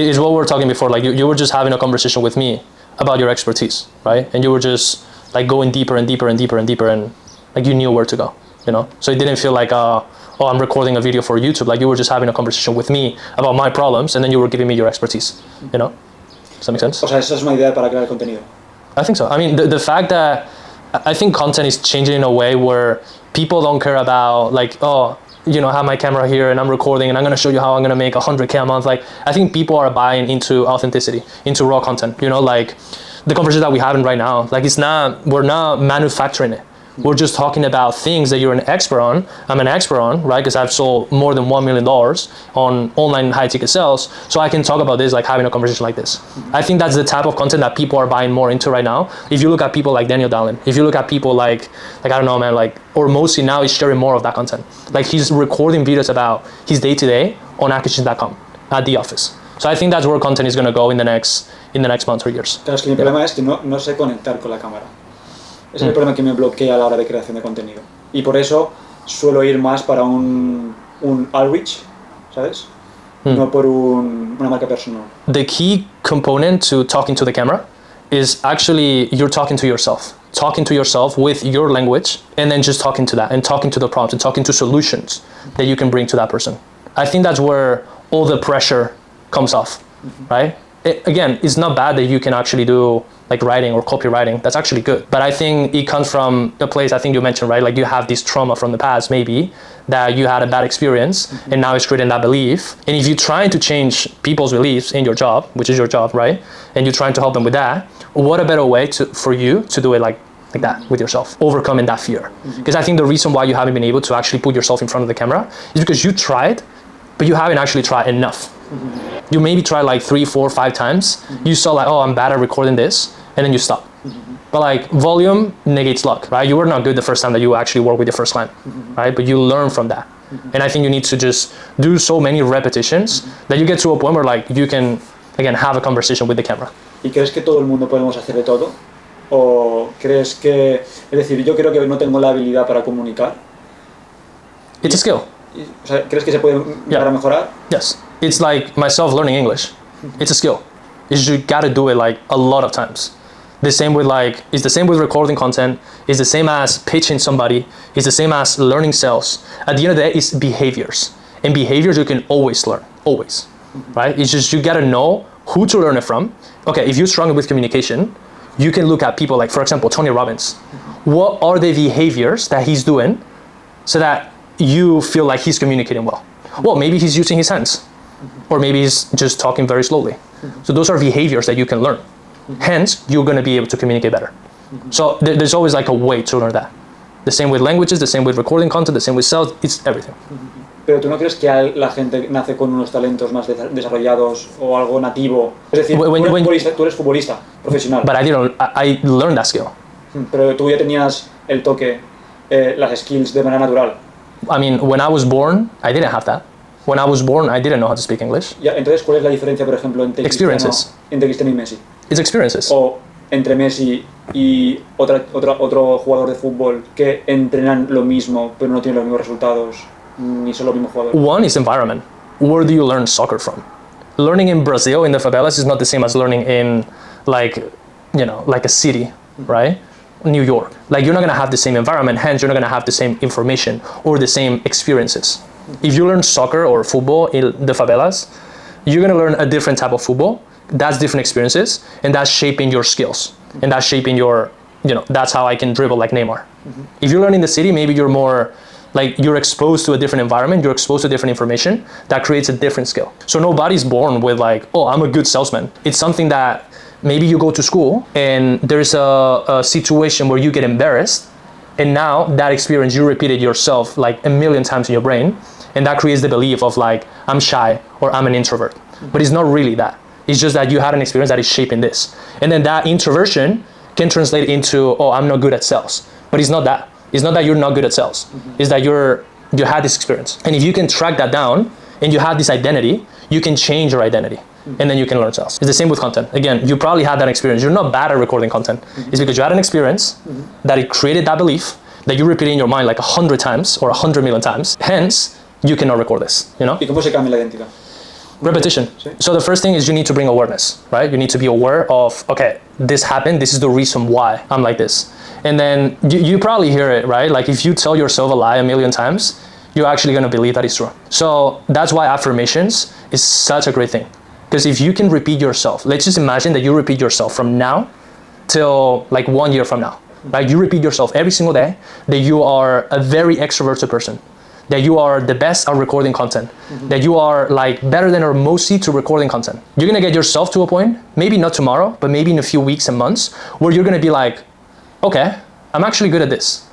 is what we were talking before. Like you were just having a conversation with me about your expertise, right? And you were just like going deeper and deeper and deeper and deeper, and like you knew where to go, you know? So it didn't feel like, oh, I'm recording a video for YouTube. Like you were just having a conversation with me about my problems, and then you were giving me your expertise, you know? Does that make sense? O sea, esa es una idea para crear contenido. I think so. I mean, the fact that I think content is changing in a way where people don't care about like, oh, you know, I have my camera here and I'm recording and I'm going to show you how I'm going to make 100K a month. Like, I think people are buying into authenticity, into raw content, you know, like the conversation that we're having right now, like we're not manufacturing it. We're just talking about things that you're an expert on. I'm an expert on, right? Because I've sold more than $1 million on online high ticket sales. So I can talk about this, like having a conversation like this. I think that's the type of content that people are buying more into right now. If you look at people like Daniel Dallin, if you look at people like I don't know, man, like, or Mosi now is sharing more of that content. Like he's recording videos about his day-to-day on acquisition.com at the office. So I think that's where content is going to go in the next month or years. Claro, es que mi problema es que no sé conectar con la cámara. Es el problema que me bloquea a la hora de creación de contenido. Y por eso suelo ir más para un outreach, ¿sabes? No por una marca personal. The key component to talking to the camera is actually you're talking to yourself. Talking to yourself with your language, and then just talking to that, and talking to the problems, and talking to solutions that you can bring to that person. I think that's where all the pressure comes off, right? Again, it's not bad that you can actually do like writing or copywriting. That's actually good. But I think it comes from the place I think you mentioned, right? Like you have this trauma from the past, maybe, that you had a bad experience, and now it's creating that belief. And if you're trying to change people's beliefs in your job, which is your job, right? And you're trying to help them with that, what a better way for you to do it like that with yourself, overcoming that fear. Because I think the reason why you haven't been able to actually put yourself in front of the camera is because you tried, but you haven't actually tried enough. You maybe tried like 3, 4, 5 times. You saw like, oh, I'm bad at recording this, and then you stop. But like volume negates luck, right? You were not good the first time that you actually work with your first client, right? But you learn from that. And I think you need to just do so many repetitions that you get to a point where like you can, again, have a conversation with the camera. ¿Y crees que todo el mundo podemos hacer de todo? ¿O crees que, es decir, yo creo que no tengo la habilidad para comunicar? It's a skill. O sea, ¿crees que se puede llegar a mejorar? Yes. It's like myself learning English. It's a skill. You gotta do it like a lot of times. The same with like, it's the same with recording content. It's the same as pitching somebody. It's the same as learning sales. At the end of the day, it's behaviors. And behaviors you can always learn, always, right? It's just, you gotta know who to learn it from. Okay, if you're struggling with communication, you can look at people like, for example, Tony Robbins. What are the behaviors that he's doing so that you feel like he's communicating well? Well, maybe he's using his hands, or maybe he's just talking very slowly. So those are behaviors that you can learn. Hence, you're going to be able to communicate better. So there's always like a way to learn that. The same with languages, the same with recording content, the same with sales, it's everything. Pero ¿tú no crees que la gente nace con unos talentos más desarrollados o algo nativo? Es decir, tú eres futbolista profesional. But I learned that skill. Pero tú ya tenías el toque, las skills de manera natural. I mean, when I was born, I didn't have that. When I was born, I didn't know how to speak English. Ya, entonces, ¿cuál es la diferencia, por ejemplo, entre Cristiano y Messi? It's experiences. O entre Messi y otro jugador de fútbol que entrenan lo mismo, pero no tienen los mismos resultados, ni son los mismos jugadores. One is environment. Where do you learn soccer from? Learning in Brazil, in the favelas, is not the same as learning in like a city, right? New York. Like, you're not going to have the same environment, hence you're not going to have the same information or the same experiences. If you learn soccer or football in the favelas, you're going to learn a different type of football. That's different experiences, and that's shaping your skills, and that's shaping your, that's how I can dribble like Neymar. If you learn in the city, maybe you're more like, you're exposed to a different environment, you're exposed to different information that creates a different skill. So nobody's born with like, oh, I'm a good salesman. It's something that maybe you go to school and there's a situation where you get embarrassed, and now that experience, you repeated yourself like a million times in your brain, and that creates the belief of like, I'm shy or I'm an introvert. But it's not really that. It's just that you had an experience that is shaping this. And then that introversion can translate into, oh, I'm not good at sales. But it's not that. It's not that you're not good at sales. It's that you had this experience. And if you can track that down and you have this identity, you can change your identity. And then you can learn sales. It's the same with content. Again, you probably had that experience. You're not bad at recording content. It's because you had an experience that it created that belief that you repeat in your mind like 100 times or 100 million times. Hence, you cannot record this, ¿Y cómo se cambia la identidad? Repetition. Sí. So the first thing is you need to bring awareness, right? You need to be aware of, okay, this happened. This is the reason why I'm like this. And then you probably hear it, right? Like if you tell yourself a lie a million times, you're actually going to believe that it's true. So that's why affirmations is such a great thing. Because if you can repeat yourself, let's just imagine that you repeat yourself from now till like 1 year from now, right? You repeat yourself every single day that you are a very extroverted person, that you are the best at recording content, that you are like better than or mostly to recording content. You're gonna get yourself to a point, maybe not tomorrow, but maybe in a few weeks and months, where you're gonna be like, okay, I'm actually good at this.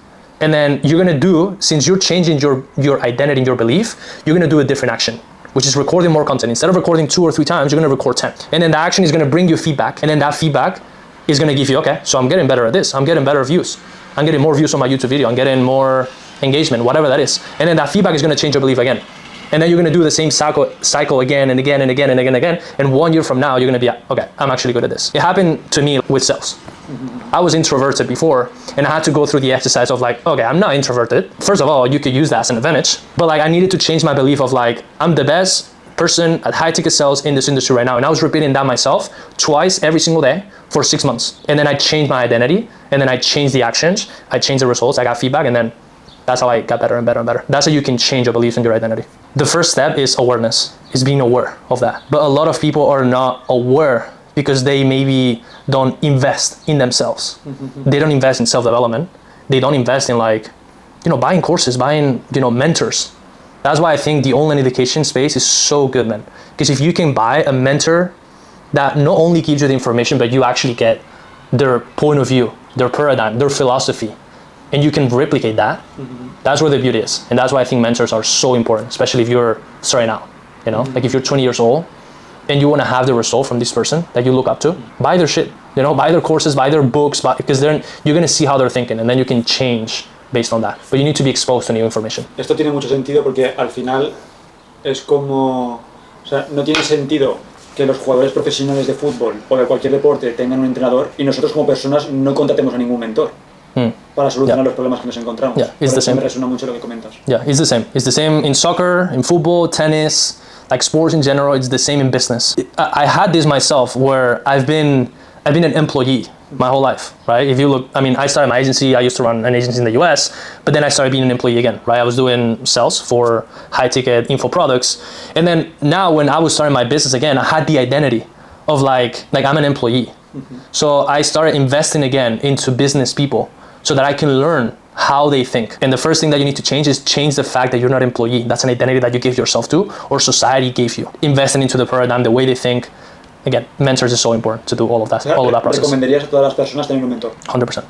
And then you're gonna do, since you're changing your identity and your belief, you're gonna do a different action, which is recording more content. Instead of recording 2 or 3 times, you're gonna record 10. And then the action is gonna bring you feedback. And then that feedback is gonna give you, okay, so I'm getting better at this. I'm getting better views. I'm getting more views on my YouTube video. I'm getting more engagement, whatever that is. And then that feedback is gonna change your belief again. And then you're gonna do the same cycle again and again and again and again and again. And 1 year from now, you're gonna be, okay, I'm actually good at this. It happened to me with sales. I was introverted before, and I had to go through the exercise of like, okay, I'm not introverted. First of all, you could use that as an advantage, but like I needed to change my belief of like, I'm the best person at high ticket sales in this industry right now. And I was repeating that myself twice every single day for 6 months. And then I changed my identity, and then I changed the actions, I changed the results, I got feedback, and then that's how I got better and better and better. That's how you can change your beliefs and your identity. The first step is awareness, is being aware of that. But a lot of people are not aware because they maybe don't invest in themselves. They don't invest in self-development. They don't invest in like, buying courses, buying, mentors. That's why I think the online education space is so good, man. Because if you can buy a mentor that not only gives you the information, but you actually get their point of view, their paradigm, their philosophy, and you can replicate that, that's where the beauty is. And that's why I think mentors are so important, especially if you're starting out, like if you're 20 years old and you want to have the result from this person that you look up to, buy their shit, buy their courses, buy their books, because then you're going to see how they're thinking, and then you can change based on that. But you need to be exposed to new information. Esto tiene mucho sentido porque al final es como, o sea, no tiene sentido que los jugadores profesionales de fútbol o de cualquier deporte tengan un entrenador y nosotros como personas no contratemos a ningún mentor para solucionar los problemas que nos encontramos. Yeah, it's the same. Me resuena mucho lo que comentas. Yeah, it's the same. It's the same in soccer, in football, tennis, like sports in general. It's the same in business. I had this myself where I've been an employee my whole life, right? If you look, I started my agency. I used to run an agency in the US, but then I started being an employee again, right? I was doing sales for high ticket info products. And then now when I was starting my business again, I had the identity of like I'm an employee. So I started investing again into business people so that I can learn how they think. And the first thing that you need to change is change the fact that you're not an employee. That's an identity that you give yourself to, or society gave you. Investing into the paradigm, the way they think. Again, mentors is so important to do all of that, all of that process. ¿Recomendarías a todas las personas tener un mentor? 100%.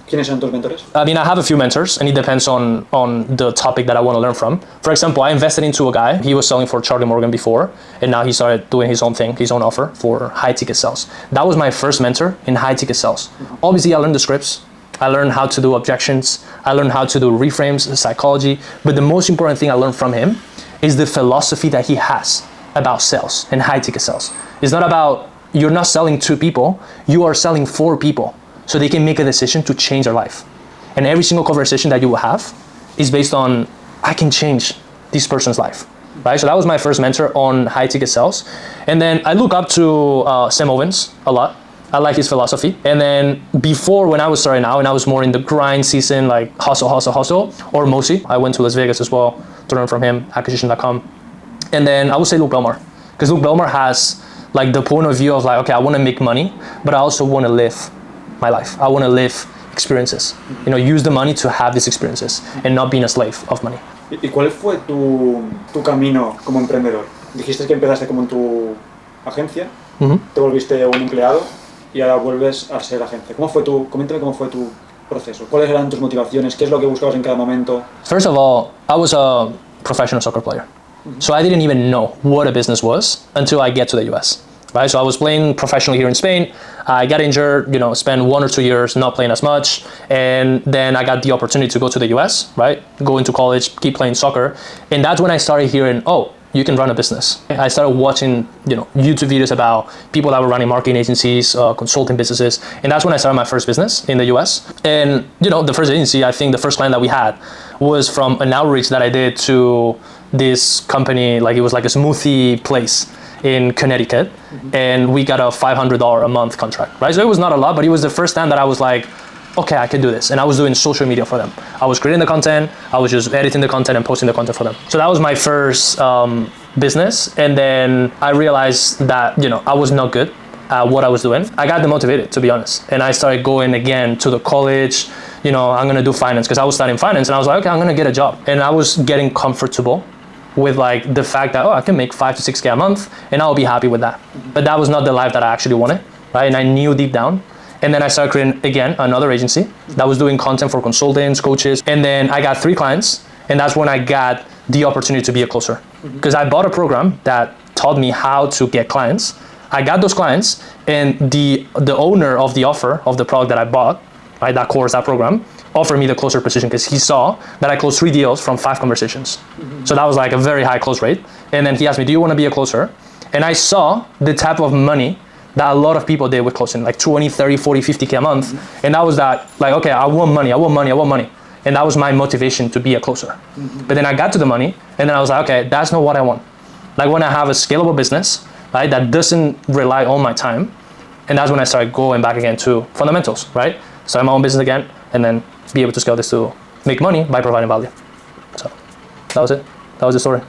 ¿Quiénes son tus mentores? I have a few mentors, and it depends on the topic that I want to learn from. For example, I invested into a guy. He was selling for Charlie Morgan before, and now he started doing his own thing, his own offer for high ticket sales. That was my first mentor in high ticket sales. Obviously, I learned the scripts. I learned how to do objections. I learned how to do reframes, psychology. But the most important thing I learned from him is the philosophy that he has about sales and high ticket sales. It's not about, you're not selling 2 people, you are selling 4 people so they can make a decision to change their life. And every single conversation that you will have is based on, I can change this person's life, right? So that was my first mentor on high ticket sales. And then I look up to Sam Owens a lot. I like his philosophy. And then before, when I was starting out and I was more in the grind season, like hustle, or Mosi, I went to Las Vegas as well to learn from him, acquisition.com. And then I would say Luke Belmar, because Luke Belmar has like the point of view of like, okay, I want to make money, but I also want to live my life. I want to live experiences, use the money to have these experiences and not being a slave of money. ¿Y cuál fue tu camino como emprendedor? Dijiste que empezaste como en tu agencia, te volviste un empleado y ahora vuelves a ser agencia. Coméntame cómo fue tu proceso. ¿Cuáles eran tus motivaciones? ¿Qué es lo que buscabas en cada momento? First of all, I was a professional soccer player. So I didn't even know what a business was until I get to the US, right? So I was playing professionally here in Spain. I got injured, spent 1 or 2 years not playing as much. And then I got the opportunity to go to the US, right? Go into college, keep playing soccer. And that's when I started hearing, oh, you can run a business. I started watching, YouTube videos about people that were running marketing agencies, consulting businesses. And that's when I started my first business in the US. And, the first agency, I think the first client that we had was from an outreach that I did to this company, like it was like a smoothie place in Connecticut, and we got a $500 a month contract, right? So it was not a lot, but it was the first time that I was like, okay, I can do this. And I was doing social media for them. I was creating the content, I was just editing the content and posting the content for them. So that was my first business. And then I realized that, you know, I was not good at what I was doing. I got demotivated, to be honest. And I started going again to the college, you know, I'm gonna do finance, because I was studying finance, and I was like, okay, I'm gonna get a job. And I was getting comfortable with like the fact that, oh, I can make 5 to 6K a month and I'll be happy with that. But that was not the life that I actually wanted, right? And I knew deep down. And then I started creating, again, another agency that was doing content for consultants, coaches. And then I got 3 clients, and that's when I got the opportunity to be a closer. Because I bought a program that taught me how to get clients. I got those clients, and the owner of the offer of the product that I bought, right, that course, that program, offered me the closer position because he saw that I closed 3 deals from 5 conversations. So that was like a very high close rate. And then he asked me, do you want to be a closer? And I saw the type of money that a lot of people did with closing, like 20, 30, 40, 50K a month. And that was that, like, okay, I want money. And that was my motivation to be a closer. But then I got to the money, and then I was like, okay, that's not what I want. Like, when I have a scalable business, right, that doesn't rely on my time. And that's when I started going back again to fundamentals, right? Start my own business again, and then be able to scale this to make money by providing value. So that was it. That was the story.